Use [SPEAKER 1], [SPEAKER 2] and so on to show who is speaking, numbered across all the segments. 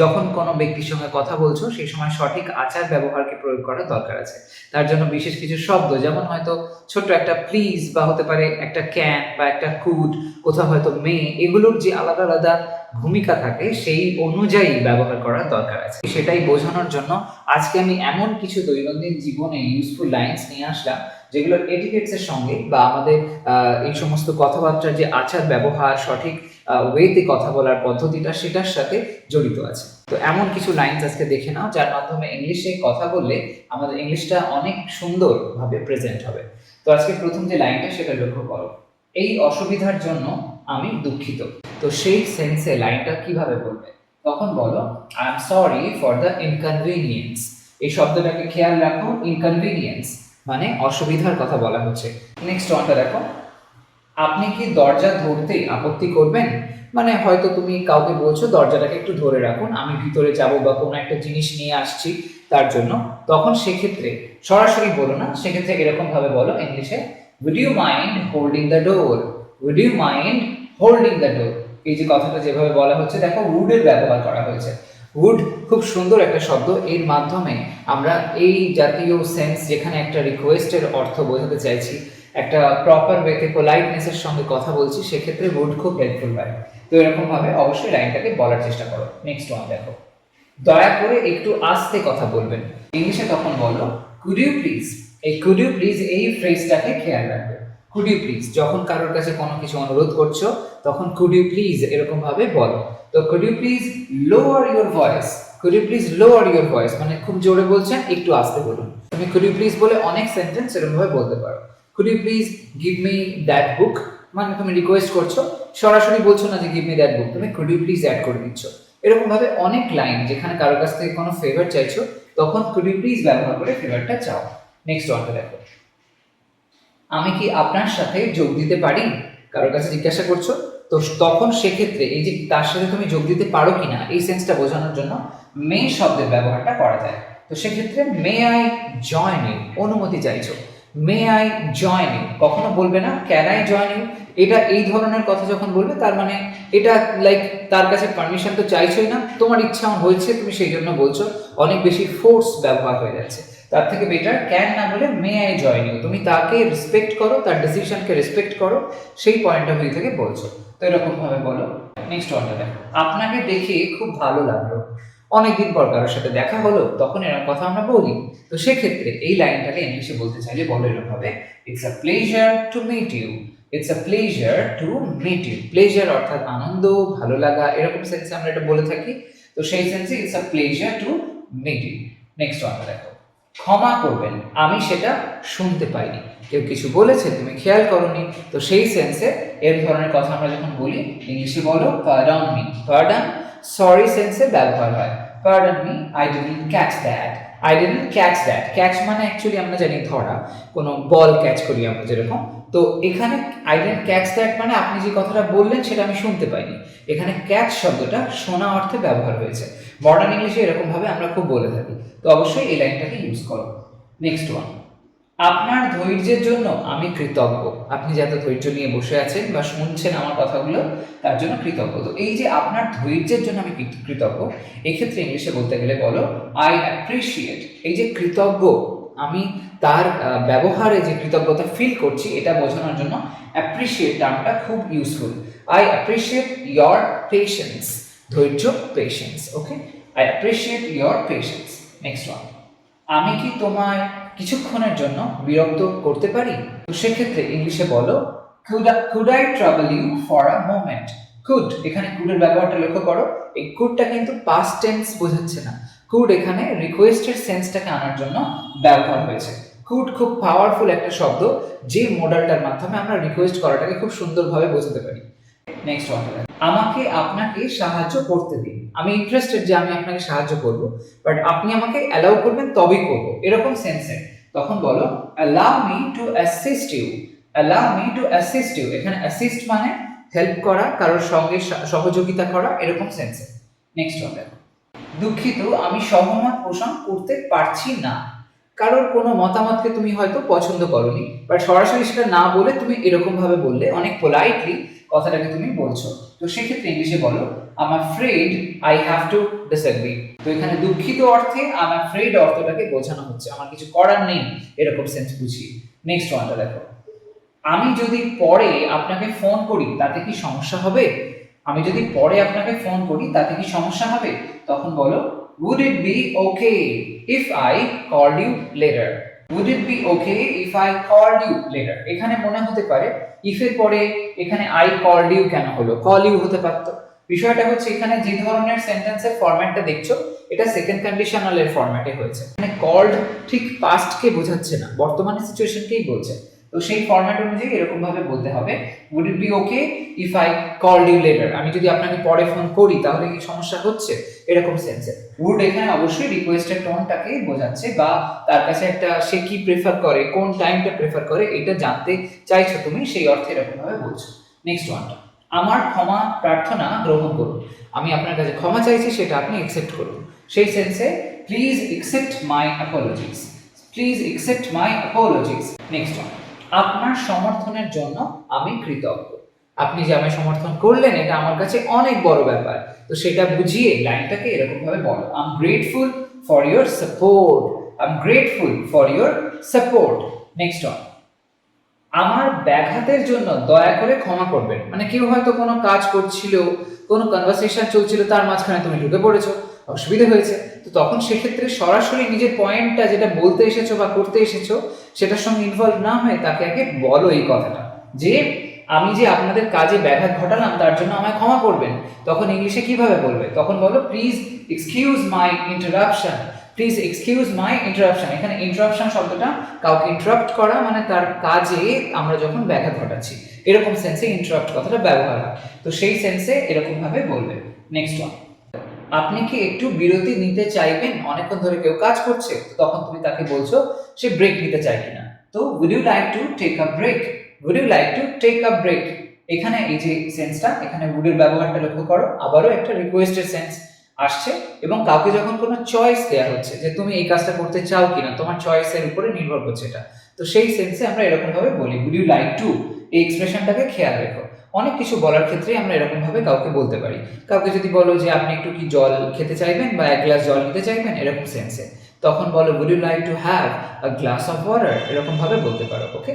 [SPEAKER 1] যখন কোনো ব্যক্তির সঙ্গে কথা বলছো সেই সময় সঠিক আচার ব্যবহারকে প্রয়োগ করার দরকার আছে। তার জন্য বিশেষ কিছু শব্দ, যেমন হয়তো ছোট্ট একটা প্লিজ বা হতে পারে একটা ক্যান বা একটা কুড, কোথাও হয়তো মে, এগুলোর যে আলাদা আলাদা ভূমিকা থাকে সেই অনুযায়ী ব্যবহার করার দরকার আছে। সেটাই বোঝানোর জন্য আজকে আমি এমন কিছু দৈনন্দিন জীবনে ইউজফুল লাইন্স নিয়ে আসলাম যেগুলো এটিকেটসের সঙ্গে বা আমাদের এই সমস্ত কথাবার্তার যে আচার ব্যবহার, সঠিক ওয়েতে কথা বলার পদ্ধতিটা, সেটার সাথে জড়িত আছে। তো এমন কিছু লাইন্স আজকে দেখে নাও যার মাধ্যমে ইংলিশে কথা বললে আমাদের ইংলিশটা অনেক সুন্দরভাবে প্রেজেন্ট হবে। তো আজকে প্রথম যে লাইনটা সেটা লক্ষ্য করো, এই অসুবিধার জন্য আমি দুঃখিত। তো সেই সেন্সে লাইনটা কিভাবে বলবে? তখন বলো I am sorry for the inconvenience. এই শব্দটাকে খেয়াল রাখো, ইনকনভিনিয়েন্স মানে অসুবিধার কথা বলা হচ্ছে। নেক্সট ওয়ানটা দেখো, আপনি কি দরজা ধরতে আপত্তি করবেন? মানে হয়তো তুমি কাউকে বলছো দরজাটাকে একটু ধরে রাখুন, আমি ভিতরে যাব বা কোনো একটা জিনিস নিয়ে আসছি তার জন্য। তখন সেক্ষেত্রে সরাসরি বলো না, সেক্ষেত্রে এরকম ভাবে বলো ইংলিশে, would you mind holding the door? Would you mind holding the door. এই যে কথাটা যেভাবে বলা হচ্ছে, দেখো উডের ব্যবহার করা হয়েছে। উড খুব সুন্দর একটা শব্দ, এর মাধ্যমে আমরা এই জাতীয় সেন্স, যেখানে একটা রিকোয়েস্টের অর্থ বোঝাতে চাইছি, একটা প্রপার ওয়েতে পোলাইটনেসের সঙ্গে কথা বলছি, সেক্ষেত্রে উড খুব হেল্পফুল হয়। তো এরকম ভাবে অবশ্যই লাইনটাকে বলার চেষ্টা করো। নেক্সট ওয়ান দেখো, দয়া করে একটু আস্তে কথা বলবেন। ইংলিশে তখন বলো কুড ইউ প্লিজ। এই কুড ইউ প্লিজ এই ফ্রেজটাকে খেয়াল রাখবে। কুড ইউ প্লিজ, যখন কারোর কাছে কোনো কিছু অনুরোধ করছো তখন কুড ইউ প্লিজ এরকম ভাবে বলো। তো could you please lower your voice. Could you please lower your voice মানে খুব জোরে বলছেন, একটু আস্তে বলুন। তুমি কুড ইউ প্লিজ বলে অনেক সেন্টেন্স এরকম ভাবে বলতে পারো। Could you please give me that book, মানে তুমি রিকোয়েস্ট করছো, সরাসরি বলছো না যে গিভ মি দ্যাট বুক, তুমি কুড ইউ প্লিজ অ্যাড করে দিচ্ছ। এরকম ভাবে অনেক লাইন, যেখানে কারোর কাছ থেকে কোনো ফেভার চাইছো তখন কুড ইউ প্লিজ ব্যবহার করে ফেভারটা চাও। নেক্সট ওয়ানটা দেখো, আমি কি আপনার সাথে যোগ দিতে পারি? কারোর কাছে জিজ্ঞাসা করছো, তো তখন সেক্ষেত্রে এই যে তার সাথে তুমি যোগ দিতে পারো কিনা এই সেন্সটা বোঝানোর জন্য মে শব্দের ব্যবহারটা করা যায়। তো সেক্ষেত্রে মে আই জয়েন ইউ, অনুমতি চাইছো, মে আই জয়েন ইউ। কখনো বলবে না ক্যান আই জয়েন ইউ। এটা এই ধরনের কথা যখন বলবে তার মানে এটা লাইক তার কাছে পারমিশন তো চাইছোই না, তোমার ইচ্ছা হয়েছে তুমি সেই জন্য বলছো, অনেক বেশি ফোর্স ব্যবহার হয়ে যাচ্ছে। তার থেকে বেটার ক্যান না বলে মে আই জয়েন ইউ, তুমি তাকে রেসপেক্ট করো, তার ডিসিশনকে রেসপেক্ট করো, সেই পয়েন্ট অফ ভিউ থেকে বলছো। তো এরকম ভাবে বলো। নেক্সট ওয়ানটা দেখো, আপনাকে দেখে খুব ভালো লাগলো। অনেকদিন পর কারোর সাথে দেখা হলো, তখন এরকম কথা আমরা বলি। তো সেক্ষেত্রে এই লাইনটাকে ইংলিশে বলতে চাইলে বলো এরকম ভাবে, it's a pleasure to meet you. It's a pleasure to meet you. Pleasure অর্থাৎ আনন্দ, ভালো লাগা, এরকম সেন্সে আমরা এটা বলে থাকি। তো সেই সেন্সে it's a pleasure to meet you. Next ওয়ানটা দেখো, ক্ষমা করবেন, আমি সেটা শুনতে পাইনি। কেউ কিছু বলেছে তুমি খেয়াল করোনি, তো সেই সেন্সে এর ধরনের কথা আমরা যখন বলি ইংলিশে বলো পার্ডন মি। পার্ডন সরি সেন্সে ব্যবহার হয়। Pardon me, I didn't catch that. I didn't catch that. Catch মানে অ্যাকচুয়ালি আমরা জানি ধরা, কোনো বল ক্যাচ করি আমরা যেরকম। তো এখানে আই ডিডন্ট ক্যাচ দ্যাট মানে আপনি যে কথাটা বললেন সেটা আমি শুনতে পাইনি। এখানে ক্যাচ শব্দটা শোনা অর্থে ব্যবহার হয়েছে। মডার্ন ইংলিশে এরকম ভাবে আমরা খুব বলে থাকি। তো অবশ্যই এই লাইনটাকে ইউজ করো। নেক্সট ওয়ান, আপনার ধৈর্যের জন্য আমি কৃতজ্ঞ। আপনি যে এত ধৈর্য নিয়ে বসে আছেন বা শুনছেন আমার কথাগুলো, তার জন্য কৃতজ্ঞ। তো এই যে আপনার ধৈর্যের জন্য আমি কৃতজ্ঞ, এক্ষেত্রে ইংলিশে বলতে গেলে বলো আই অ্যাপ্রিসিয়েট। এই যে কৃতজ্ঞ, আমি তার ব্যবহারে যে কৃতজ্ঞতা ফিল করছি, এটা বোঝানোর জন্য অ্যাপ্রিসিয়েট টার্মটা খুব useful. I appreciate your patience. ধৈর্য, patience. Okay, I appreciate your patience. Next one, আমি কি তোমায় কিছুক্ষণের জন্য বিরক্ত করতে পারি? তো সেক্ষেত্রে ইংলিশে বলো could I trouble you for a moment? could, এখানে could এর ব্যবহারটা লক্ষ্য করো, এই could-টা কিন্তু past tense বোঝাচ্ছে না। could এখানে রিকোয়েস্টের সেন্সটাকে আনার জন্য ব্যবহার হয়েছে। could খুব পাওয়ারফুল একটা শব্দ, যে মডেলটার মাধ্যমে আমরা রিকোয়েস্ট করাটাকে খুব সুন্দরভাবে বোঝাতে পারি। নেক্সট ওয়ান, আমাকে আপনাকে সাহায্য করতে দিন। আমি ইন্টারেস্টেড যে আমি আপনাকে সাহায্য করব, বাট আপনি আমাকে অ্যালাউ করবেন তবেই করব, এরকম সেন্সে। তখন বলো allow me to assist you. allow me to assist you, এখানে অ্যাসিস্ট মানে হেল্প করা, কারোর সঙ্গে সহযোগিতা করা, এরকম সেন্সে। নেক্সট ওয়ান, দুঃখিত আমি সহমত পোষণ করতে পারছি না। কারোর কোনো মতামতকে তুমি হয়তো পছন্দ করোনি, বাট সরাসরি সেটা না বলে তুমি এরকম ভাবে বললে, অনেক পোলাইটলি কথাটাকে তুমি বলছো। তো সেক্ষেত্রে ইংলিশে বলো I'm afraid I have to disagree. তো এখানে দুঃখিত অর্থে I'm afraid অর্থটাকে বোঝানো হচ্ছে, আমার কিছু করার নেই এরকম সেন্স বুঝিয়ে। নেক্সট ওয়ানটা দেখো, আমি যদি পরে আপনাকে ফোন করি তাতে কি সমস্যা হবে? আমি যদি পরে আপনাকে ফোন করি তাতে কি সমস্যা হবে? তখন বলো would it be okay if I called you later? would it be okay if I called you later? এখানে মনে হতে পারে if এর পরে এখানে I called you কেন হলো, call you হতে পারতো। বিষয়টা হচ্ছে এখানে যে ধরনের সেন্টেন্সের ফরম্যাটটা দেখছো এটা সেকেন্ড কন্ডিশনালের ফরম্যাটে হয়েছে, মানে কল্ড ঠিক পাস্টকে বোঝাচ্ছে না, বর্তমানের সিচুয়েশনকেই বলছে। তো সেই ফরম্যাট অনুযায়ী এরকম ভাবে বলতে হবে would it be okay if I called you later? আমি যদি আপনাকে পরে ফোন করি তাহলে কি সমস্যা হচ্ছে, এরকম সেন্সে। would এখানে অবশ্যই রিকোয়েস্টের টোনটাকে বোঝাচ্ছে, বা তার কাছে একটা সে কি প্রেফার করে, কোন টাইমটা প্রেফার করে এটা জানতে চাইছো তুমি, সেই অর্থে এরকম ভাবে বলছো। নেক্সট ওয়ানটা, আমার ক্ষমা প্রার্থনা গ্রহণ করুন। আমি আপনার কাছে ক্ষমা চাইছি, সেটা আপনি অ্যাকসেপ্ট করুন। সেই সেন্সে please accept my apologies, please accept my apologies. Next one, আপনার সমর্থনের জন্য আমি কৃতজ্ঞ। আপনি যে আমায় সমর্থন করলেন এটা আমার কাছে অনেক বড় ব্যাপার, তো সেটা বুঝিয়ে লাইনটাকে এরকম ভাবে বলো I am grateful for your support, I am grateful for your support. Next one, আমার ব্যাঘাতের জন্য দয়া করে ক্ষমা করবেন। মানে কেউ হয়তো কোনো কাজ করছিল, কোনো কনভারসেশন চলছিল, তার মাঝখানে তুমি ঢুকে পড়েছো, অসুবিধা হয়েছে, তো তখন সেক্ষেত্রে সরাসরি নিজের পয়েন্টটা যেটা বলতে এসেছো বা করতে এসেছো সেটার সঙ্গে ইনভলভ না হয়ে তাকে আগে বলো এই কথাটা যে আমি যে আপনাদের কাজে ব্যাঘাত ঘটালাম তার জন্য আমায় ক্ষমা করবেন। তখন ইংলিশে কিভাবে বলবে, তখন বলো please excuse my interruption, please excuse my interruption. এখানে ইন্টারাপশন শব্দটা কাউকে ইন্টারাপ্ট করা, মানে তার কাজে আমরা যখন ব্যাঘাত ঘটাচ্ছি এরকম সেন্সে ইন্টারাপ্ট কথাটা ব্যবহার হয়, তো সেই সেন্সে এরকম ভাবে বলবে। নেক্সট ওয়ান, আপনি কি একটু বিরতি নিতে চাইবেন? অনেকক্ষণ ধরে কেউ কাজ করছে, তখন তুমি তাকে বলছো সে ব্রেক নিতে চায় কিনা, তো would you like to take a break, would you like to take a break। এখানে এই যে সেন্সটা, এখানে would এর ব্যবহারটা লক্ষ্য করো, আবারও একটা রিকোয়েস্টের সেন্স আসছে, এবং কাউকে যখন কোনো চয়েস দেওয়া হচ্ছে যে তুমি এই কাজটা করতে চাও কিনা, তোমার চয়েসের উপরে নির্ভর করছে এটা, তো সেই সেন্সে আমরা এরকম ভাবে বলি would you like to, এই এক্সপ্রেশনটাকে খেয়াল রেখো। অনেক কিছু বলার ক্ষেত্রে আমরা এরকম ভাবে কাউকে বলতে পারি। কাউকে যদি বলো যে আপনি একটু কি জল খেতে চাইবেন বা এক গ্লাস জল নিতে চাইবেন এরকম সেন্সে, তখন বলো would you like to have a glass of water, এরকম ভাবে বলতে পারো। ওকে,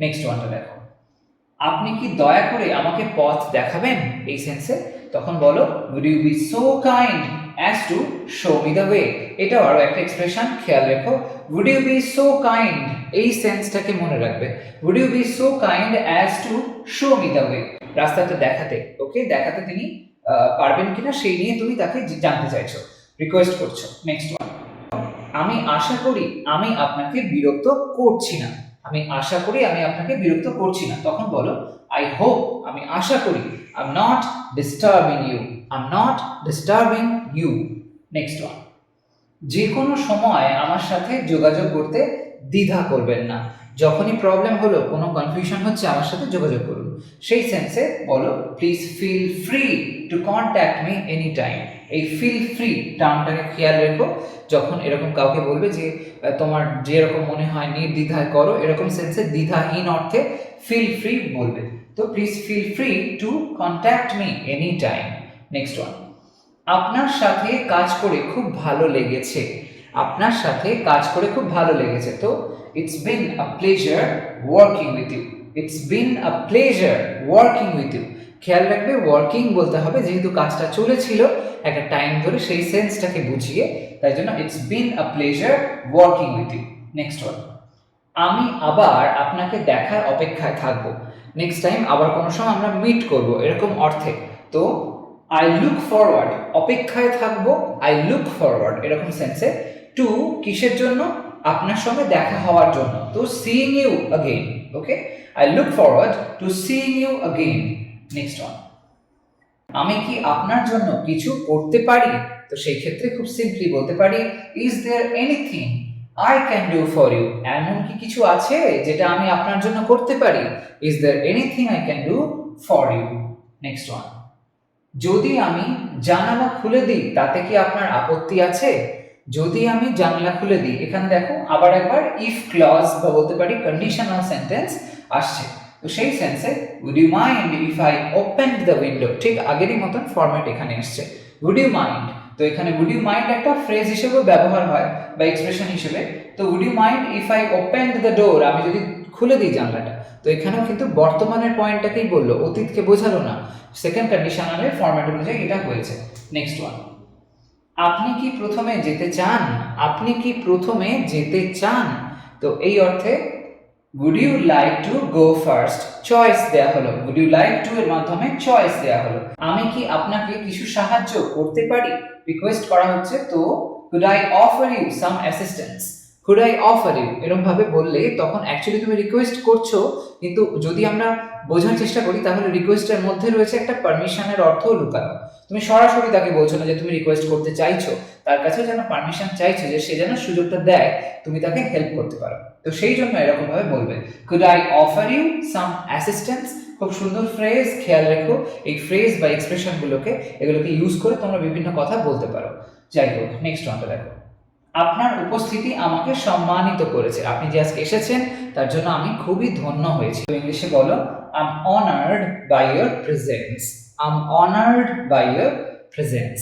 [SPEAKER 1] নেক্সট ওয়ানটা দেখো, আপনি কি দয়া করে আমাকে পথ দেখাবেন, এই সেন্সে, তখন বলো would you be so kind as to show me the way। এটাও আরো একটা এক্সপ্রেশন খেয়াল রেখো, would you be so kind, এই সেন্সটাকে মনে রাখবে, would you be so kind as to show me the way, রাস্তাটা দেখাতে। ওকে, দেখাতে তিনি পারবেন কিনা সেই নিয়ে তুমি তাকে জানতে চাইছো, রিকোয়েস্ট করছো। নেক্সট ওয়ান, আমি আশা করি আমি আপনাকে বিরক্ত করছি না, আমি আশা করি আমি আপনাকে বিরক্ত করছি না, তখন বলো আই হোপ, আমি আশা করি I am not disturbing you, I am not disturbing you. Next one, যে কোনো সময় আমার সাথে যোগাযোগ করতে দ্বিধা করবেন না। যখনই প্রবলেম হলো, কোনো কনফিউশন হচ্ছে, আমার সাথে যোগাযোগ করুন। সেই সেন্সে বলো please feel free to contact me any time. এই ফিল ফ্রি টার্মটাকে খেয়াল রেখো, যখন এরকম কাউকে বলবে যে তোমার যেরকম মনে হয় নির্দ্বিধায় করো, এরকম সেন্সে দ্বিধাহীন অর্থে ফিল ফ্রি বলবে। তো please feel free to contact me any time. Next one, আপনার সাথে কাজ করে খুব ভালো লেগেছে, আপনার সাথে কাজ করে খুব ভালো লেগেছে, তো it's been a pleasure working with you, it's been a pleasure working with you. খেয়াল রাখবে ওয়ার্কিং বলতে হবে, যেহেতু কাজটা চলেছিল একটা টাইম ধরে, সেই সেন্সটাকে বুঝিয়ে, তাই জন্য it's been a pleasure working with you. Next one, আমি আবার আপনাকে দেখার অপেক্ষায় থাকবো, নেক্সট টাইম আবার কোনো সময় আমরা মিট করব এরকম অর্থে। তো আই লুক ফরওয়ার্ড, অপেক্ষায় থাকবো, আই লুক ফরওয়ার্ড এরকম সেন্সে, টু কিসের জন্য, আপনার সঙ্গে দেখা হওয়ার জন্য, তো seeing you again. Okay, I look forward to seeing you again. Next one, আমি কি আপনার জন্য কিছু করতে পারি, তো সেই ক্ষেত্রে খুব সিম্পলি বলতে পারি is there anything I can do for you, এমন কি কিছু আছে যেটা আমি আপনার জন্য করতে পারি, is there anything I can do for you. Next one, যদি আমি জানালা খুলে দিই তাতে কি আপনার আপত্তি আছে, যদি আমি জানলা খুলে দিই, এখানে দেখো আবার একবার ইফ ক্লজ বা বলতে পারি কন্ডিশনাল সেন্টেন্স আসছে, তো তো সেই সেন্সে would you mind if I open the window, ঠিক আগেরই মতন ফরম্যাট এখানে এসছে। উড ইউ মাইন্ড, তো এখানে উড ইউ মাইন্ড একটা ফ্রেজ হিসেবেও ব্যবহার হয় বা এক্সপ্রেশন হিসেবে। তো would you mind if I open the door, আমি যদি খুলে দিই জানলাটা, তো এখানেও কিন্তু বর্তমানের পয়েন্টটাকেই বললো, অতীতকে বোঝালো না। সেকেন্ড কন্ডিশনালের ফরম্যাট অনুযায়ী এটা হয়েছে। নেক্সট ওয়ান, আপনি কি প্রথমে যেতে চান, আপনি কি প্রথমে যেতে চান, তো এই অর্থে would you like to go first, choice দেয়া হলো। would you like to এর মাধ্যমে চয়েস দেয়া হলো। আমি কি আপনাকে কিছু সাহায্য করতে পারি, রিকোয়েস্ট করা হচ্ছে, তো could I offer you some assistance, could I offer you এরকম ভাবে বললে তখন অ্যাকচুয়ালি তুমি রিকোয়েস্ট করছো, কিন্তু যদি আমরা বোঝার চেষ্টা করি তাহলে রিকোয়েস্টের মধ্যে রয়েছে একটা পারমিশনের অর্থ লুকানো। তুমি সরাসরি তাকে বলছো না যে তুমি রিকোয়েস্ট করতে চাইছো, তার কাছেও যেন পারমিশন চাইছো যে সে যেন সুযোগটা দেয় তুমি তাকে হেল্প করতে পারো। তো সেই জন্য এরকম ভাবে বলবে could I offer you some assistance। খুব সুন্দর ফ্রেজ, খেয়াল রেখো এই ফ্রেজ বা এক্সপ্রেশন এগুলোকে ইউজ করে তোমরা বিভিন্ন কথা বলতে পারো। যাই হোক, নেক্সট ওয়ানটা দেখো, আপনার উপস্থিতি আমাকে সম্মানিত করেছে, আপনি যে আজকে এসেছেন তার জন্য আমি খুবই ধন্য হয়েছি। ইংলিশে বলো I am honoured by your presence, I am honoured by your presence.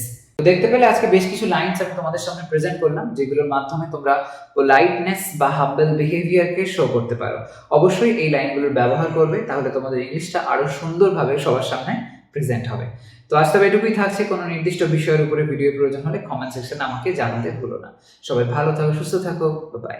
[SPEAKER 1] দেখতে পেলে আজকে বেশ কিছু লাইনস আমি তোমাদের সামনে প্রেজেন্ট করলাম, যেগুলোর মাধ্যমে তোমরা পোলাইটনেস বা হাম্বল বিহেভিয়ারকে শো করতে পারো। অবশ্যই এই লাইনগুলোর ব্যবহার করবে, তাহলে তোমাদের ইংলিশটা আরো সুন্দরভাবে সবার সামনে প্রেজেন্ট হবে। তো আজ তবে এটুকুই থাকছে। কোনো নির্দিষ্ট বিষয়ের উপরে ভিডিও প্রয়োজন হলে কমেন্ট সেকশনে আমাকে জানাতে ভুলো না। সবাই ভালো থাকো, সুস্থ থাকো, বাই।